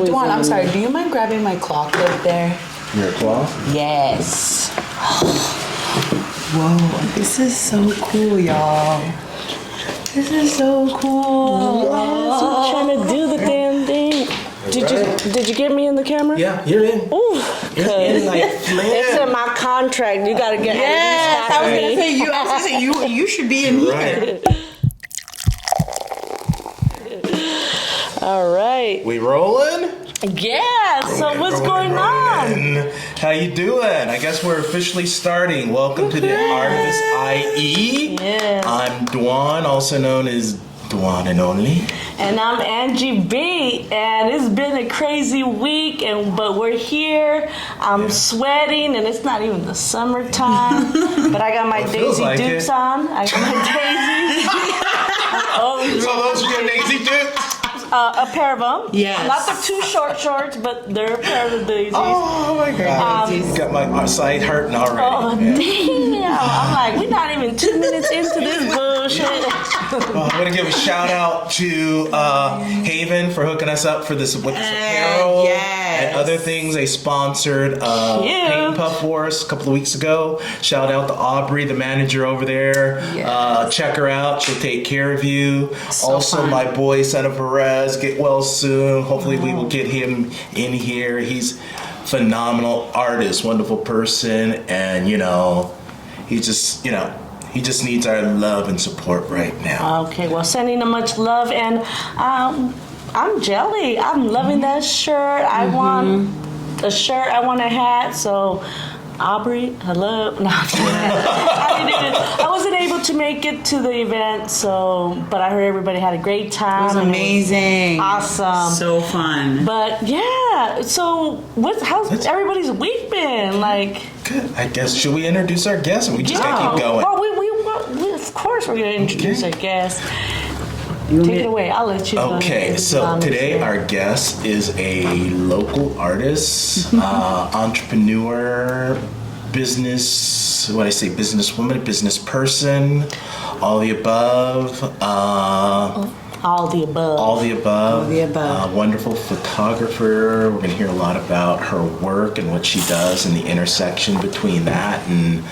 Duan, I'm sorry, do you mind grabbing my clock right there? Your cloth? Yes. Whoa, this is so cool, y'all. This is so cool. Yes, I'm trying to do the damn thing. Did you get me in the camera? Yeah, you're in. Ooh, You're in like it's Flynn. in my contract. You gotta get Yes, I was me. gonna say you should be in here. Right. All right. We rolling? Yeah. So what's going on? How you doing? I guess we're officially starting. Welcome to the Artivist IE. Yes. I'm Duan, also known as DUAN&ONLY. And I'm Angie B. And it's been a crazy week, but we're here. I'm sweating, and it's not even the summertime. But I got my Well, it feels Daisy like Dukes it. on. I got my Daisy. So those are your Daisy Dukes? A pair of them. Yes. Not the too short shorts, but they're a pair of the Daisies. Oh my God. You got my side hurting already. Oh, damn. I'm like, we're not even 2 minutes into this bullshit. Well, I want to give a shout out to Haven for hooking us up for this with this apparel and other things. They sponsored Paint and Puff for us a couple of weeks ago. Shout out to Aubrey, the manager over there. Yes. Check her out. She'll take care of you. So also, fun. my boy, Santa Perez, get well soon. Hopefully, we will get him in here. He's phenomenal artist, wonderful person, and he just needs our love and support right now. Okay, well, sending them much love, and I'm jelly. I'm loving that shirt. I want a shirt. I want a hat. So, Aubrey, hello. No, I wasn't able to make it to the event, but I heard everybody had a great time. It was amazing. Awesome. So fun. But yeah, so how's everybody's week been? Like, Good. I guess, should we introduce our guest, or we just gotta keep going? Well, we of course we're gonna introduce our guest. Take it away. I'll let you. Okay, so today our guest is a local artist, entrepreneur, businesswoman, business person, all the above. All the above. All the above. Wonderful photographer. We're going to hear a lot about her work and what she does and the intersection between that and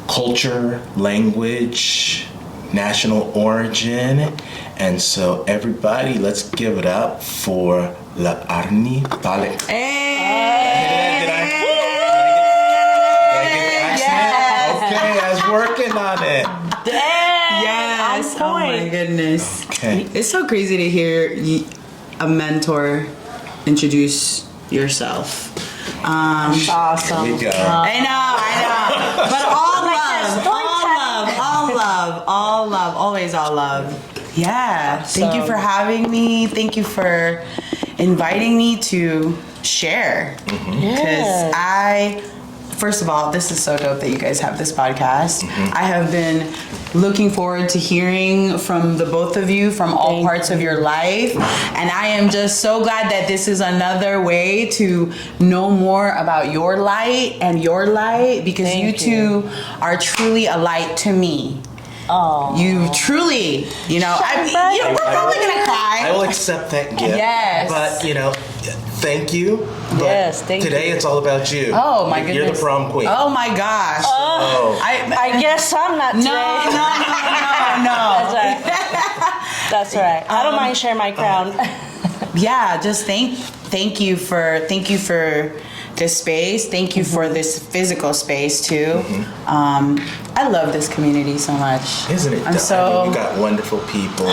culture, language, national origin. And so everybody, let's give it up for Laarne Palec. Hey! Did I get the accent? Okay, I was working on it. Yes. Oh my goodness. Okay. It's so crazy to hear a mentor introduce yourself. Awesome. Here we go. I know. But all love, always all love. Yeah. Thank you for having me. Thank you for inviting me to share. Because first of all, this is so dope that you guys have this podcast. I have been looking forward to hearing from the both of you from all parts of your life. And I am just so glad that this is another way to know more about your light and your light, because you two are truly a light to me. Oh. You truly, we're probably gonna cry. I will accept that gift. Yes. But, thank you. But Yes, thank today you. it's all about you. Oh my goodness. You're the prom queen. Oh my gosh. I guess I'm not today. No. That's all right. I don't mind sharing my crown. Yeah, just thank you for this space. Thank you for this physical space too. I love this community so much. Isn't it? You got wonderful people.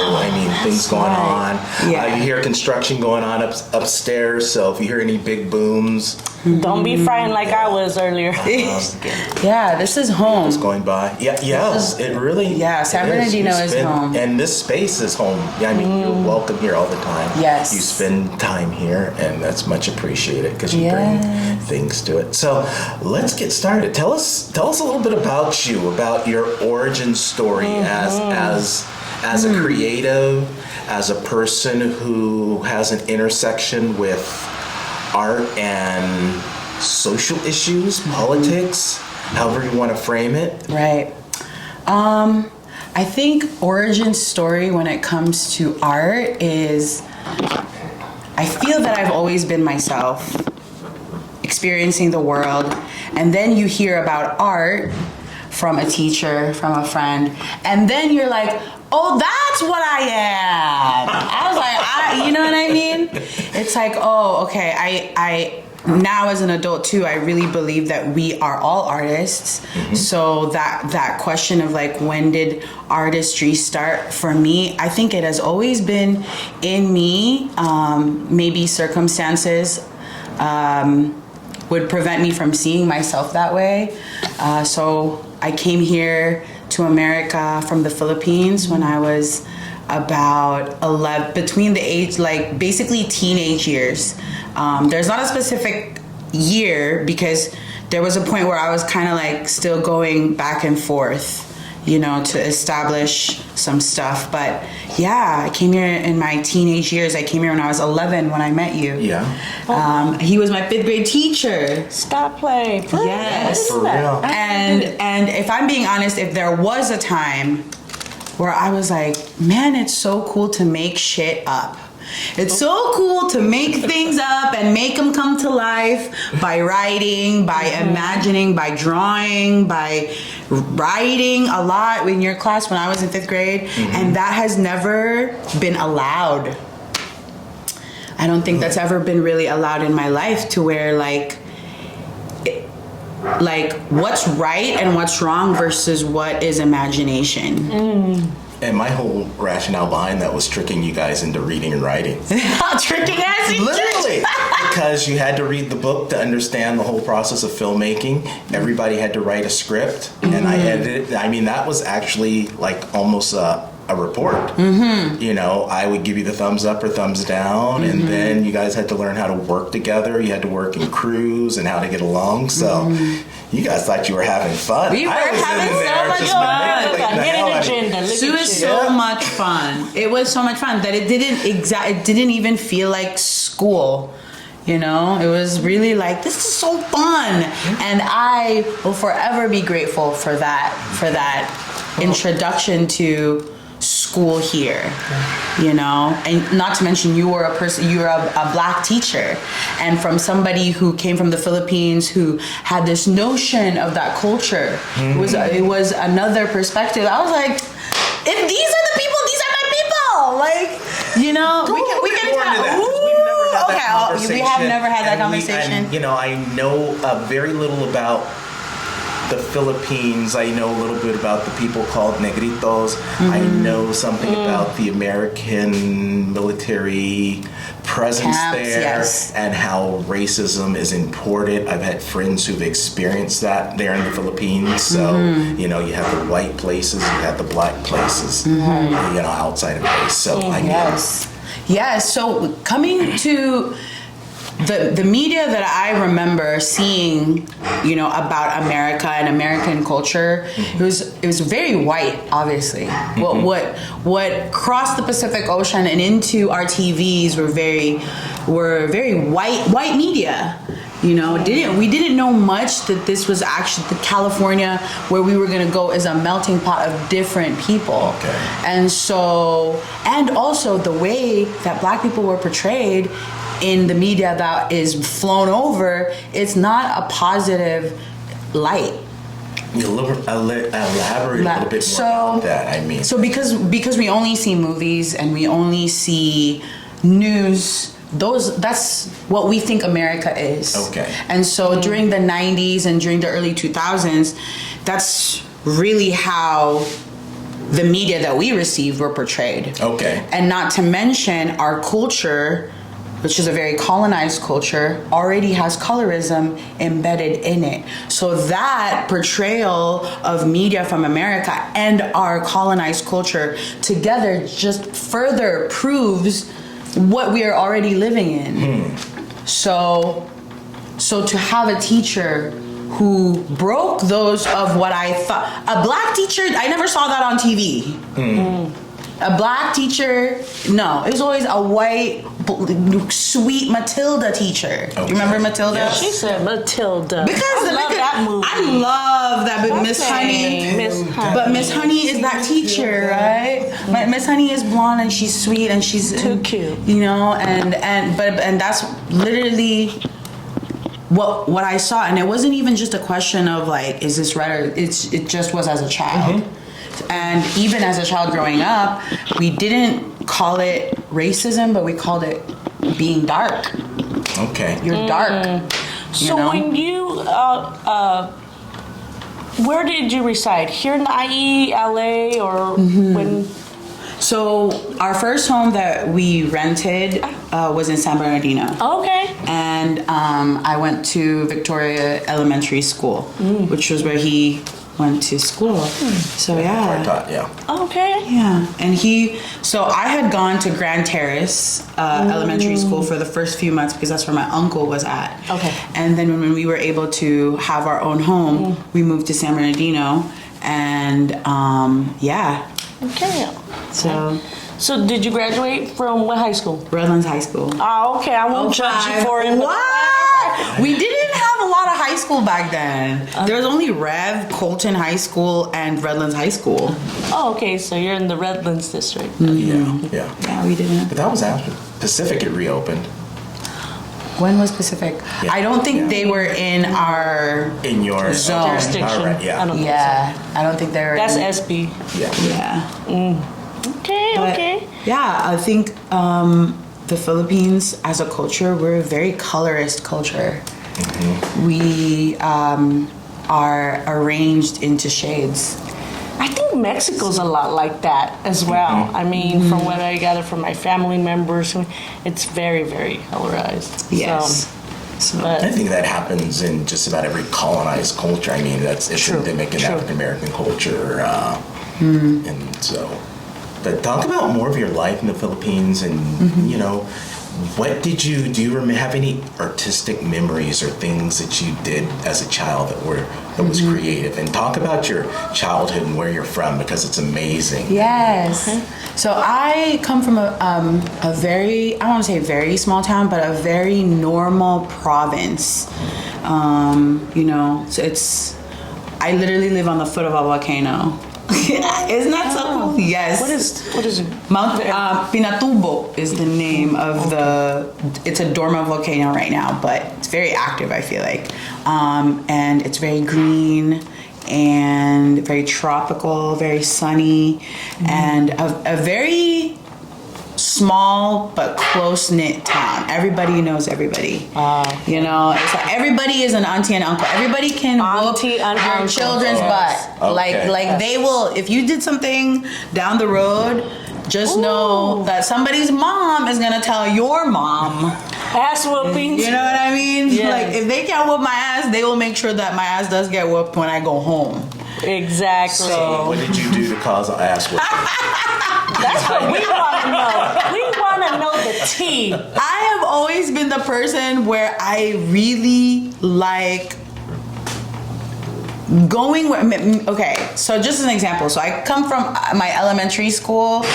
Things going on. Yeah. You hear construction going on upstairs. So if you hear any big booms, Don't be frightened like I was earlier. Yeah, this is home. it's going by. Yes, it really. Yeah, San Bernardino is home. and this space is home. Yeah, you're welcome here all the time. Yes. You spend time here, and that's much appreciated because you bring things to it. So let's get started. Tell us a little bit about you, about your origin story as a creative, as a person who has an intersection with art and social issues, politics, however you want to frame it. Right. I think origin story when it comes to art is I feel that I've always been myself, experiencing the world, and then you hear about art from a teacher, from a friend, and then you're like, oh, that's what I am. I was like, you know what I mean? It's like, oh, okay, I now as an adult too, I really believe that we are all artists. So that question of like, when did artistry start for me? I think it has always been in me. Maybe circumstances would prevent me from seeing myself that way. So I came here to America from the Philippines when I was about 11, between the age, like basically teenage years. There's not a specific year because there was a point where I was kind of like still going back and forth, you know, to establish some stuff. But yeah, I came here in my teenage years. I came here when I was 11 when I met you. Yeah. He was my 5th grade teacher. Stop playing. Yes. For real. And if I'm being honest, if there was a time where I was like, man, it's so cool to make shit up. It's so cool to make things up and make them come to life by writing, by imagining, by drawing, by writing a lot in your class when I was in 5th grade. And that has never been allowed. I don't think that's ever been really allowed in my life, to where like what's right and what's wrong versus what is imagination. And my whole rationale behind that was tricking you guys into reading and writing. Tricking ass. Literally. Because you had to read the book to understand the whole process of filmmaking. Everybody had to write a script, and I edited it. I mean, that was actually like almost a report. You know, I would give you the thumbs up or thumbs down, and then you guys had to learn how to work together. You had to work in crews and how to get along. So you guys thought you were having fun. We were I was having in so there much just fun. manipulating the hell Hidden out of you. agenda. Look It at was you. so much fun. It was so much fun that it didn't even feel like school. You know, it was really like, this is so fun. And I will forever be grateful for that introduction to school here, you know. And not to mention, you were a black teacher, and from somebody who came from the Philippines, who had this notion of that culture. It was another perspective. I was like, if these are the people, these are my people. Like, you know, we can More into that, 'cause Ooh, we've never had that okay, conversation. we have never had that And conversation. you know, I know very little about the Philippines. I know a little bit about the people called negritos. I know something about the American military presence Camps, there, yes. and how racism is imported. I've had friends who've experienced that there in the Philippines. So, you know, you have the white places, you have the black places, you know, outside of place. So, I mean, Yes. So coming to the media that I remember seeing, you know, about America and American culture, it was very white, obviously. What crossed the Pacific Ocean and into our TVs were very white media. You know, we didn't know much that this was actually the California where we were gonna go is a melting pot of different people. Okay. And also the way that black people were portrayed in the media that is flown over, it's not a positive light. elaborate a little bit more about that. I mean, So because we only see movies and we only see news, that's what we think America is. Okay. And so during the 90s and during the early 2000s, that's really how the media that we received were portrayed. Okay. And not to mention our culture, which is a very colonized culture, already has colorism embedded in it. So that portrayal of media from America and our colonized culture together just further proves what we are already living in. So to have a teacher who broke those of what I thought, a black teacher, I never saw that on TV. A black teacher, no. It was always a white, sweet Matilda teacher. Okay. You remember Matilda? Yes. She said Matilda. Because I love that movie. I love that, but Miss Honey. Miss Honey. But Miss Honey is that teacher, right? Miss Honey is blonde and she's sweet and she's Too cute. You know, and that's literally what I saw, and it wasn't even just a question of like, is this right? Or it just was as a child. And even as a child growing up, we didn't call it racism, but we called it being dark. Okay. You're dark. So when you, where did you reside? Here in the IE, LA, or when? So our first home that we rented was in San Bernardino. Okay. And I went to Victoria Elementary School, which was where he went to school. So I yeah. thought, yeah. Okay. Yeah, and so I had gone to Grand Terrace Elementary School for the first few months because that's where my uncle was at. Okay. And then when we were able to have our own home, we moved to San Bernardino, and yeah. Okay. So did you graduate from what high school? Redlands High School. Oh, okay. I won't judge you for it. What? We didn't have a lot of high school back then. There was only Rev, Colton High School, and Redlands High School. Oh, okay. So you're in the Redlands district. Yeah. Yeah, we didn't. But that was after Pacific had reopened. When was Pacific? Yeah. I don't think they were in our In your Zone. Jurisdiction. All right, yeah. I don't think Yeah, I don't think they were. so. That's in, SB. Yeah. Yeah. Okay. But, Okay. Yeah, I think the Philippines as a culture, we're a very colorist culture. We are arranged into shades. I think Mexico's a lot like that as well. I mean, from what I gather from my family members, it's very, very colorized. Yes. I But think that happens in just about every colonized culture. I mean, it's endemic in True. African American culture, and so. But talk about more of your life in the Philippines, and you know, what did you do? You have any artistic memories or things that you did as a child that was creative? And talk about your childhood and where you're from, because it's amazing. Yes. So I come from a very, I don't want to say very small town, but a very normal province. You know, so I literally live on the foot of a volcano. Isn't that so cool? Yes. what is it? Mount Pinatubo is the name of it's a dormant volcano right now, but it's very active, I feel like. And it's very green and very tropical, very sunny, and a very small but close-knit town. Everybody knows everybody. You know, it's like everybody is an auntie and uncle. Everybody can Auntie whoop and your uncle. children's Yes. butt. Okay. Like they will, if you did something down the road, just know that somebody's mom is gonna tell your mom. Ass whoopings. You know what I mean? Yes. Like if they can't whoop my ass, they will make sure that my ass does get whooped when I go home. Exactly. So, what did you do to cause an ass whooping? That's what we want to know. We want to know the tea. I have always been the person where I really like going where, okay, so just as an example, so I come from my elementary school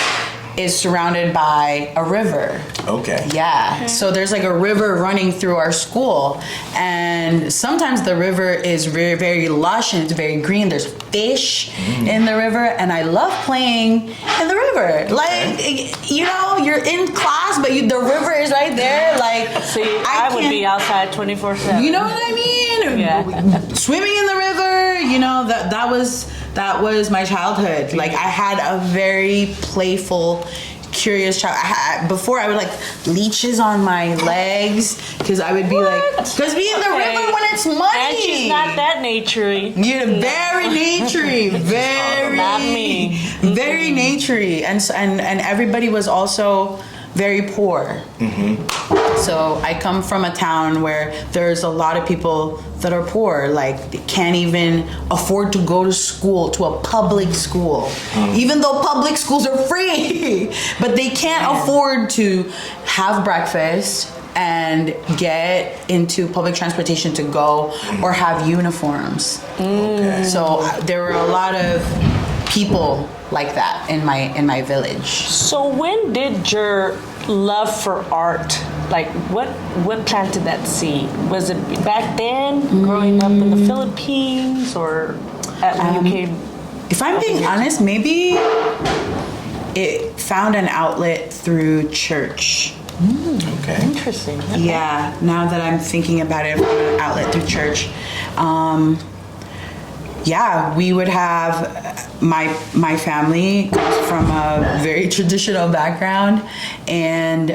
is surrounded by a river. Okay. Yeah. So there's like a river running through our school, and sometimes the river is very, very lush and it's very green. There's fish in the river, and I love playing in the river. Like, you know, you're in class, but the river is right there. Like, See, I would be outside 24/7. you know what I mean? Yeah. Swimming in the river, you know, that was my childhood. Like I had a very playful, curious child. Before I would like leeches on my legs because I would be like, because be in the river when it's muddy. And she's not that naturey. You're very naturey, very Not me. very naturey, and everybody was also very poor. So I come from a town where there's a lot of people that are poor, like they can't even afford to go to school, to a public school, even though public schools are free, but they can't afford to have breakfast and get into public transportation to go or have uniforms. Okay. So there were a lot of people like that in my village. So when did your love for art, like what planted that seed? Was it back then, growing up in the Philippines, or when you came? If I'm being honest, maybe it found an outlet through church. Okay. Interesting. Okay. Yeah, now that I'm thinking about it, an outlet through church. Yeah, we would have, my family comes from a very traditional background, and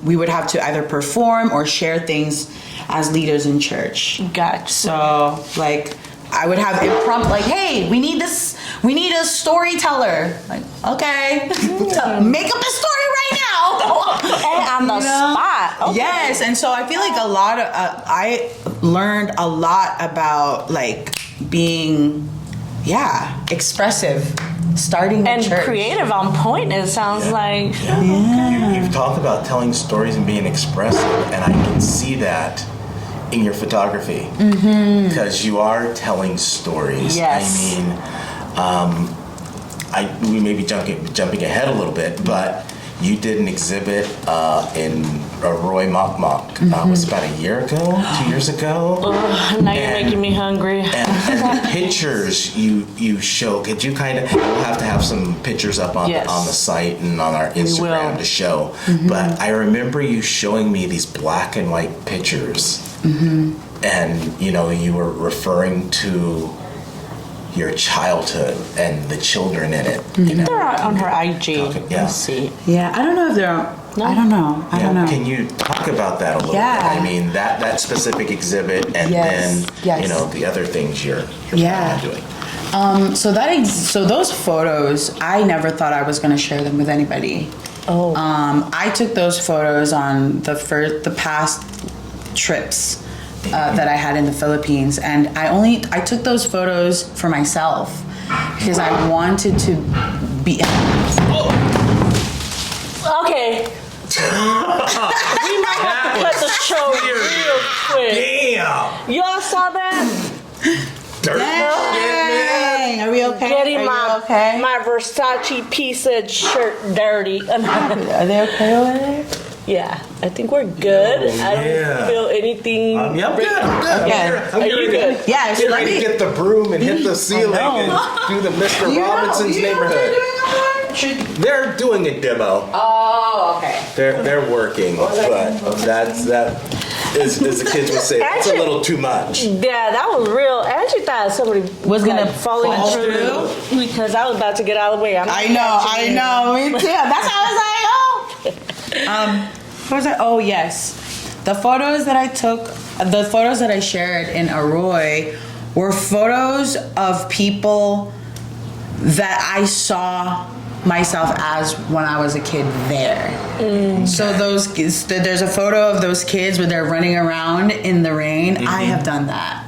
we would have to either perform or share things as leaders in church. Gotcha. So, like, I would have impromptu, like, hey, we need a storyteller. Like, okay, make up a story right now. And on the spot. Okay. Yes, and so I feel like I learned a lot about, like, being, expressive, starting And in church. creative on point, it sounds like. You've talked about telling stories and being expressive, and I can see that in your photography, because you are telling stories. Yes. I mean, we may be jumping ahead a little bit, but you did an exhibit in Roy Mok Mok. Was it about a year ago, 2 years ago? Now you're making me hungry. And the pictures you show, could you kind of, we'll have to have some pictures up on the site and on our Instagram to show. But I remember you showing me these black and white pictures, and you were referring to your childhood and the children in it. They're on her IG. Yeah. Let's see. Yeah, I don't know if they're on. No? I don't know. I don't know. Can you talk about that a little bit? I mean, that specific exhibit, and then the other things you're doing. So those photos, I never thought I was going to share them with anybody. Oh. I took those photos on the past trips that I had in the Philippines, and I took those photos for myself because I wanted to be. Okay. We might have to cut the show real quick. Damn! Y'all saw that? Dirt Dang. Are we okay? Getting Are you my okay? my Versace piece of shirt dirty. Are they okay over there? Yeah, I think we're good. Oh, I don't feel anything. I'm good. Okay. Are you good? Yeah, Get ready to get the broom and hit the ceiling and do the Mr. Robinson's neighborhood. They're doing a demo. Oh, okay. They're working, but that is, as the kids would say, that's a little too much. Yeah, that was real. I actually thought somebody Was gonna falling fall through because I was about to get out of the way. I know, me too. That's how I was like, oh. What was I? Oh, yes. The photos that I took, the photos that I shared in Arroy were photos of people that I saw myself as when I was a kid there. So those kids, there's a photo of those kids where they're running around in the rain. I have done that.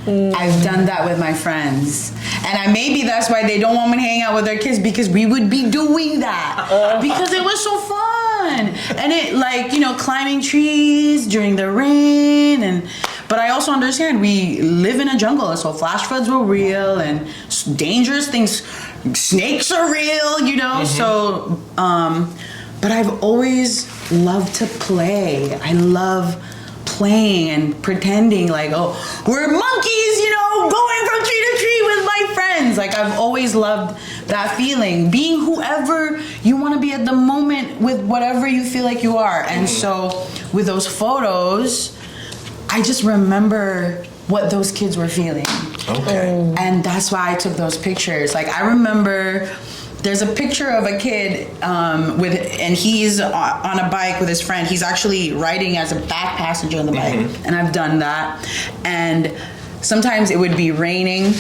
I've done that with my friends, and maybe that's why they don't want me to hang out with their kids, because we would be doing that because it was so fun, and it climbing trees during the rain, but I also understand we live in a jungle, so flash floods were real and dangerous things, snakes are real, so but I've always loved to play. I love playing and pretending like, oh, we're monkeys, going from tree to tree with my friends. Like, I've always loved that feeling, being whoever you want to be at the moment with whatever you feel like you are. And so with those photos, I just remember what those kids were feeling. Okay. And that's why I took those pictures. Like, I remember there's a picture of a kid and he's on a bike with his friend. He's actually riding as a back passenger on the bike, and I've done that. And sometimes it would be raining,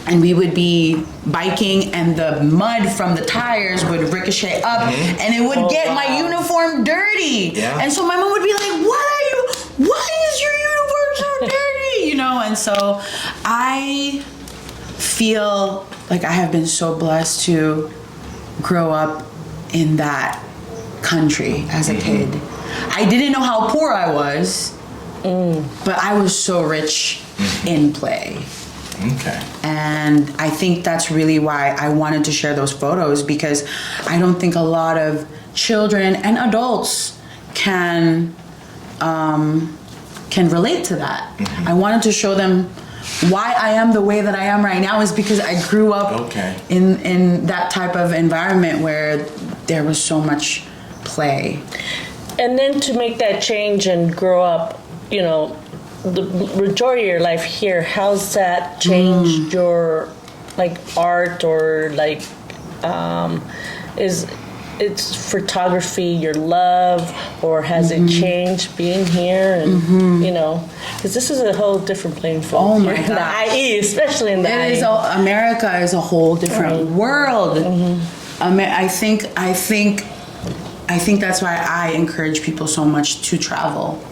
and we would be biking, and the mud from the tires would ricochet up, and it would get my uniform dirty. Yeah. And so my mom would be like, why is your uniform so dirty? And so I feel like I have been so blessed to grow up in that country as a kid. I didn't know how poor I was, but I was so rich in play. Okay. And I think that's really why I wanted to share those photos, because I don't think a lot of children and adults can relate to that. I wanted to show them why I am the way that I am right now is because I grew up in that type of environment where there was so much play. And then to make that change and grow up, you know, the majority of your life here, how's that changed your like art or like is it's photography your love, or has it changed being here? And you know, because this is a whole different playing field. Oh my God, God. the IE, especially in the IE. America is a whole different world. I think that's why I encourage people so much to travel.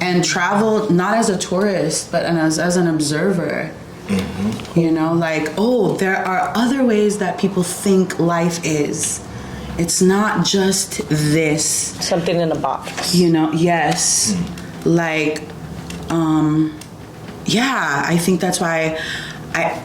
And travel not as a tourist, but as an observer. You know, like, oh, there are other ways that people think life is. It's not just this. Something in a box. You know, yes. Like, yeah, I think that's why I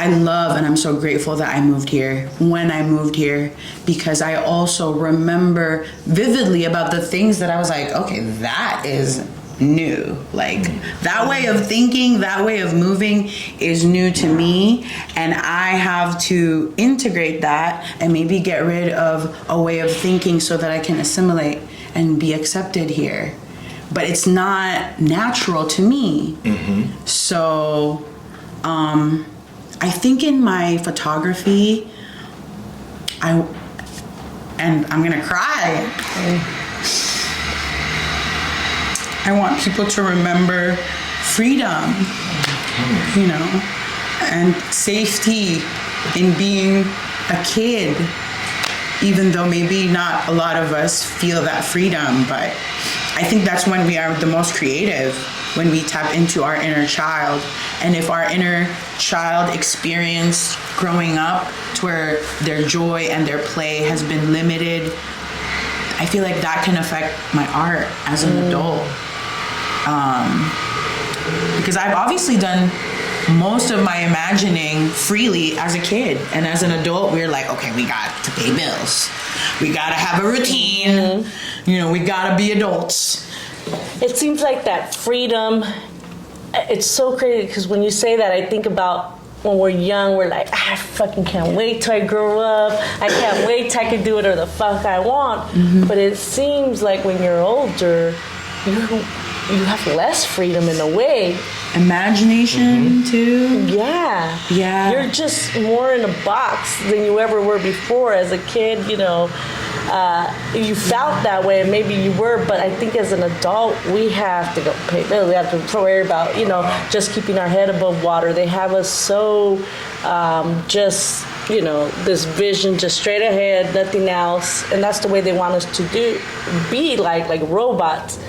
love and I'm so grateful that I moved here when I moved here, because I also remember vividly about the things that I was like, okay, that is new. Like that way of thinking, that way of moving is new to me, and I have to integrate that and maybe get rid of a way of thinking so that I can assimilate and be accepted here. But it's not natural to me. So I think in my photography, I'm gonna cry. I want people to remember freedom, you know, and safety in being a kid, even though maybe not a lot of us feel that freedom, but I think that's when we are the most creative, when we tap into our inner child. And if our inner child experience growing up to where their joy and their play has been limited, I feel like that can affect my art as an adult. Because I've obviously done most of my imagining freely as a kid, and as an adult we're like, okay, we got to pay bills, we gotta have a routine, you know, we gotta be adults. It seems like that freedom, it's so crazy, because when you say that, I think about when we're young, we're like, I fucking can't wait till I grow up, I can't wait till I can do whatever the fuck I want. But it seems like when you're older, you have less freedom in a way. Imagination too. Yeah. You're just more in a box than you ever were before. As a kid, you know, you felt that way, and maybe you were, but I think as an adult, we have to go pay bills. We have to worry about, you know, just keeping our head above water. They have us so just, you know, this vision, just straight ahead, nothing else, and that's the way they want us to be like robots.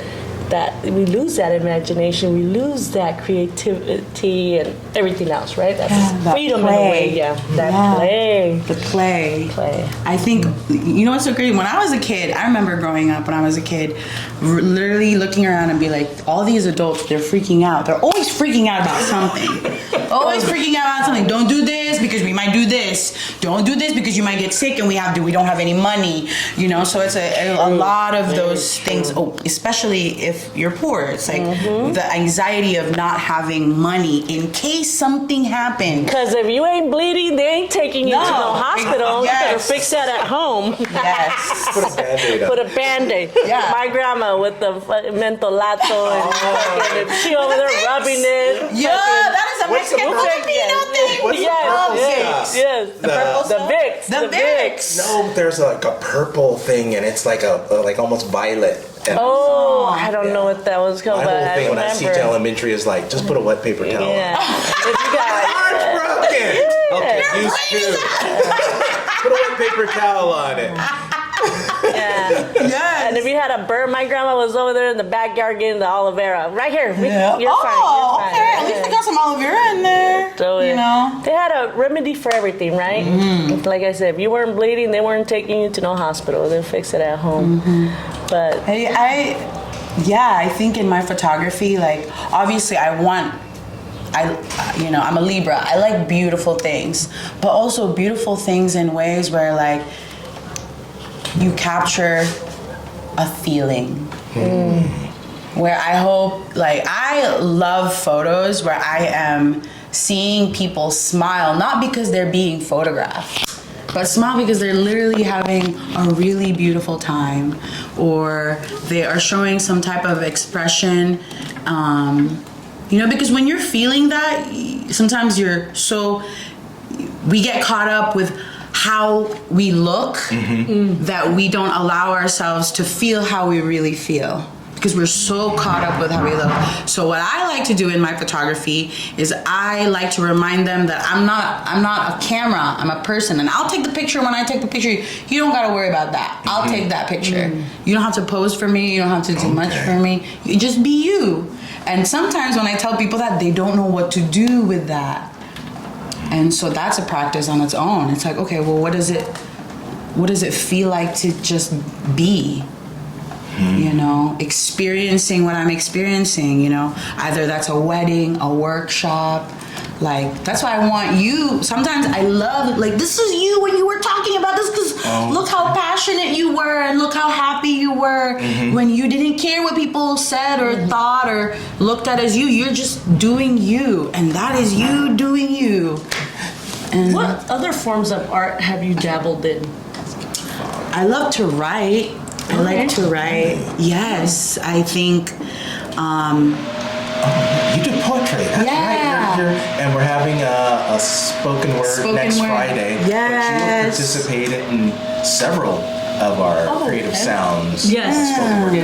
That we lose that imagination, we lose that creativity and everything else, right? That's freedom in a way, play. The play. Play. I think, you know what's so great? When I was a kid, I remember growing up when I was a kid, literally looking around and be like, all these adults, they're freaking out. They're always freaking out about something. Always freaking out about something. Don't do this because we might do this. Don't do this because you might get sick and we don't have any money. You know, so it's a lot of those things. Oh, especially if you're poor. It's like the anxiety of not having money in case something happens. Because if you ain't bleeding, they ain't taking you to no hospital. Yes. You better fix that at home. Yes. Put a Band-Aid on. Put a Band-Aid. Yeah. My grandma with the mentolato and fucking, she over there rubbing it. Yeah, that is a Mexican Filipino thing. Yes. The purple The stuff? Vicks. The Vicks. No, there's like a purple thing, and it's like like almost violet. And I don't know what that was called, my but whole I thing when I remember. see elementary is like, just put a wet paper towel Yeah. on. If you got It's broken. Okay, use two. Put a wet paper towel on it. Yeah. Yes. And if you had a burn, my grandma was over there in the backyard getting the aloe vera. Right here. Yeah. You're fine. You're fine. Okay. At least I got some aloe vera in there. So, you know. They had a remedy for everything, right? Like I said, if you weren't bleeding, they weren't taking you to no hospital. They'll fix it at home. But I think in my photography, like, obviously I want I'm a Libra. I like beautiful things, but also beautiful things in ways where like you capture a feeling. Where I hope, like, I love photos where I am seeing people smile, not because they're being photographed, but smile because they're literally having a really beautiful time, or they are showing some type of expression. Because when you're feeling that, sometimes we get caught up with how we look that we don't allow ourselves to feel how we really feel, because we're so caught up with how we look. So what I like to do in my photography is I like to remind them that I'm not a camera, I'm a person, and I'll take the picture. When I take the picture, you don't got to worry about that. I'll take that picture. You don't have to pose for me, you don't have to do much for me. You just be you. And sometimes when I tell people that, they don't know what to do with that. And so that's a practice on its own. It's like, okay, well, what does it feel like to just be? Experiencing what I'm experiencing, either that's a wedding, a workshop. Like, that's why I want you. Sometimes I love, like, this is you when you were talking about this, because look how passionate you were and look how happy you were when you didn't care what people said or thought or looked at as you. You're just doing you, and that is you doing you. And what other forms of art have you dabbled in? I love to write. I like to write. Yes, I think. You do poetry. That's right. And we're having a spoken word next Friday. Yes. But you will participate in several of our Creative Sounds spoken word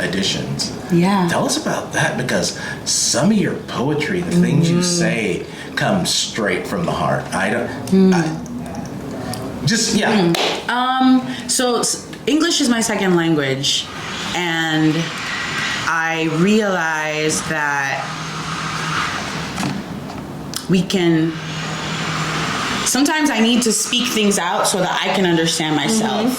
editions. Yeah. Tell us about that, because some of your poetry, the things you say, come straight from the heart. So English is my second language, and I realized that sometimes I need to speak things out so that I can understand myself,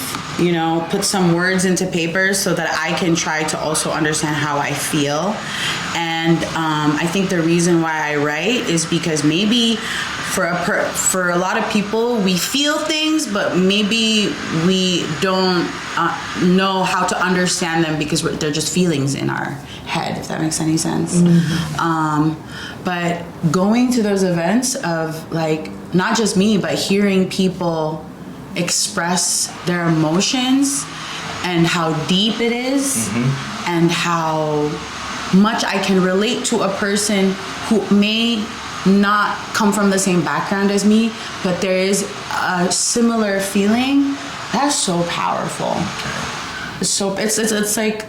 put some words into paper so that I can try to also understand how I feel. And I think the reason why I write is because maybe for a lot of people, we feel things, but maybe we don't know how to understand them because they're just feelings in our head, if that makes any sense. But going to those events of, like, not just me, but hearing people express their emotions and how deep it is and how much I can relate to a person who may not come from the same background as me, but there is a similar feeling. That's so powerful. It's like,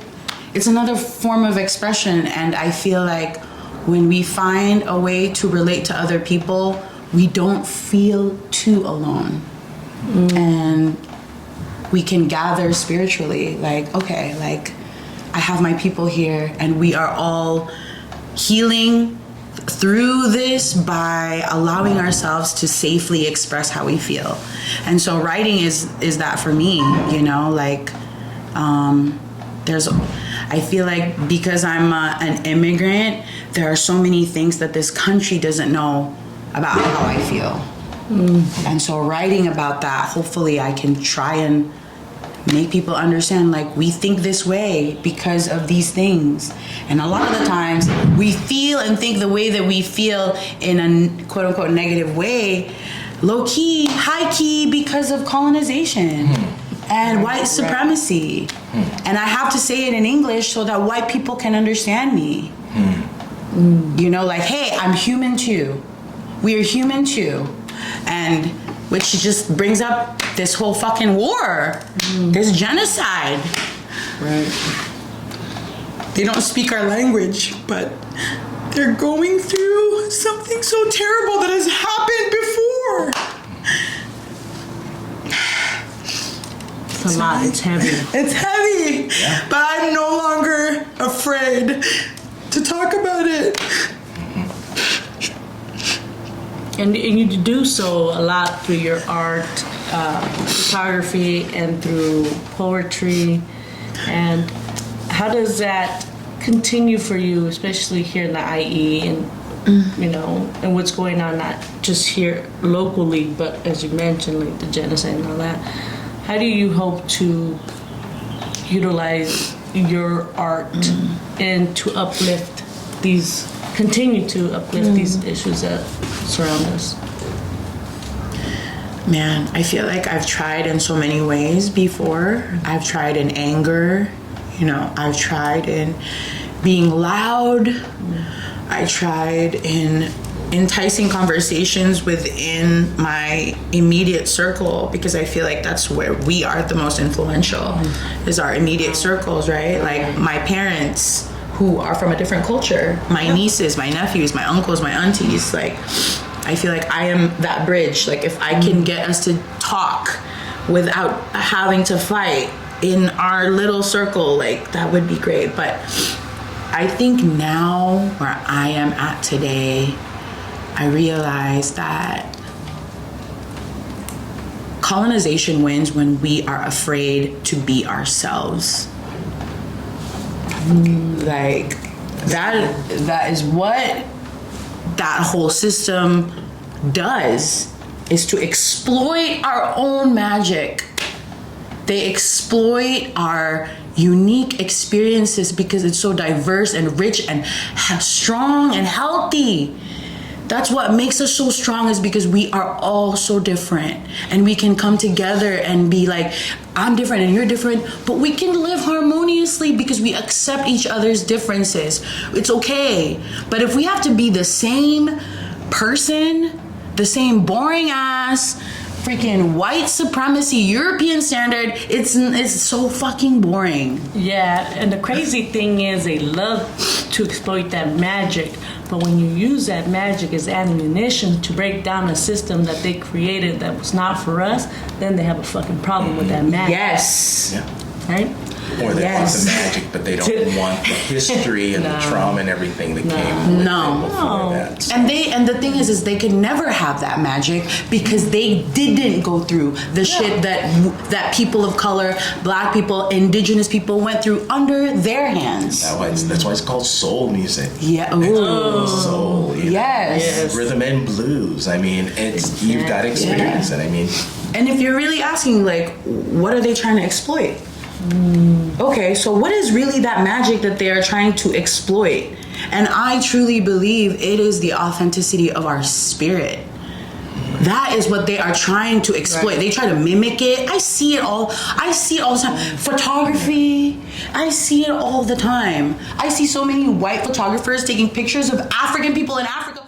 it's another form of expression, and I feel like when we find a way to relate to other people, we don't feel too alone. And we can gather spiritually, like, okay, like, I have my people here, and we are all healing through this by allowing ourselves to safely express how we feel. And so writing is that for me, I feel like because I'm an immigrant, there are so many things that this country doesn't know about how I feel. And so writing about that, hopefully I can try and make people understand, like, we think this way because of these things. And a lot of the times we feel and think the way that we feel in a quote unquote negative way, low key, high key, because of colonization and white supremacy. And I have to say it in English so that white people can understand me. Like, hey, I'm human too. We are human too. And which just brings up this whole fucking war, this genocide. Right. They don't speak our language, but they're going through something so terrible that has happened before. It's a lot. It's heavy. It's heavy, but I'm no longer afraid to talk about it. And you do so a lot through your art, photography, and through poetry. And how does that continue for you, especially here in the IE? And you know, and what's going on not just here locally, but as you mentioned, like the genocide and all that. How do you hope to utilize your art and to uplift continue to uplift these issues that surround us? Man, I feel like I've tried in so many ways before. I've tried in anger, you know, I've tried in being loud. I tried in enticing conversations within my immediate circle, because I feel like that's where we are the most influential, is our immediate circles, right? Like my parents who are from a different culture, my nieces, my nephews, my uncles, my aunties, like I feel like I am that bridge. Like if I can get us to talk without having to fight in our little circle, like that would be great. But I think now where I am at today, I realize that colonization wins when we are afraid to be ourselves. Like that is what that whole system does, is to exploit our own magic. They exploit our unique experiences because it's so diverse and rich and strong and healthy. That's what makes us so strong, is because we are all so different, and we can come together and be like, I'm different and you're different, but we can live harmoniously because we accept each other's differences. It's okay. But if we have to be the same person, the same boring ass freaking white supremacy European standard, it's so fucking boring. Yeah, and the crazy thing is they love to exploit that magic, but when you use that magic as ammunition to break down a system that they created that was not for us, then they have a fucking problem with that magic. Yes. Yeah. Right? Or they want the magic, but they don't want the history and the trauma and everything that came with it before that. So. And the thing is they can never have that magic because they didn't go through the shit that people of color, black people, indigenous people went through under their hands. That's why it's called soul music. Yeah. Ooh. Soul. You know? Yes. Rhythm and blues. I mean, you've got to experience it. I mean. And if you're really asking, like, what are they trying to exploit? Okay, so what is really that magic that they are trying to exploit? And I truly believe it is the authenticity of our spirit. That is what they are trying to exploit. Right. They try to mimic it. I see it all the time. Photography, I see it all the time. I see so many white photographers taking pictures of African people in Africa.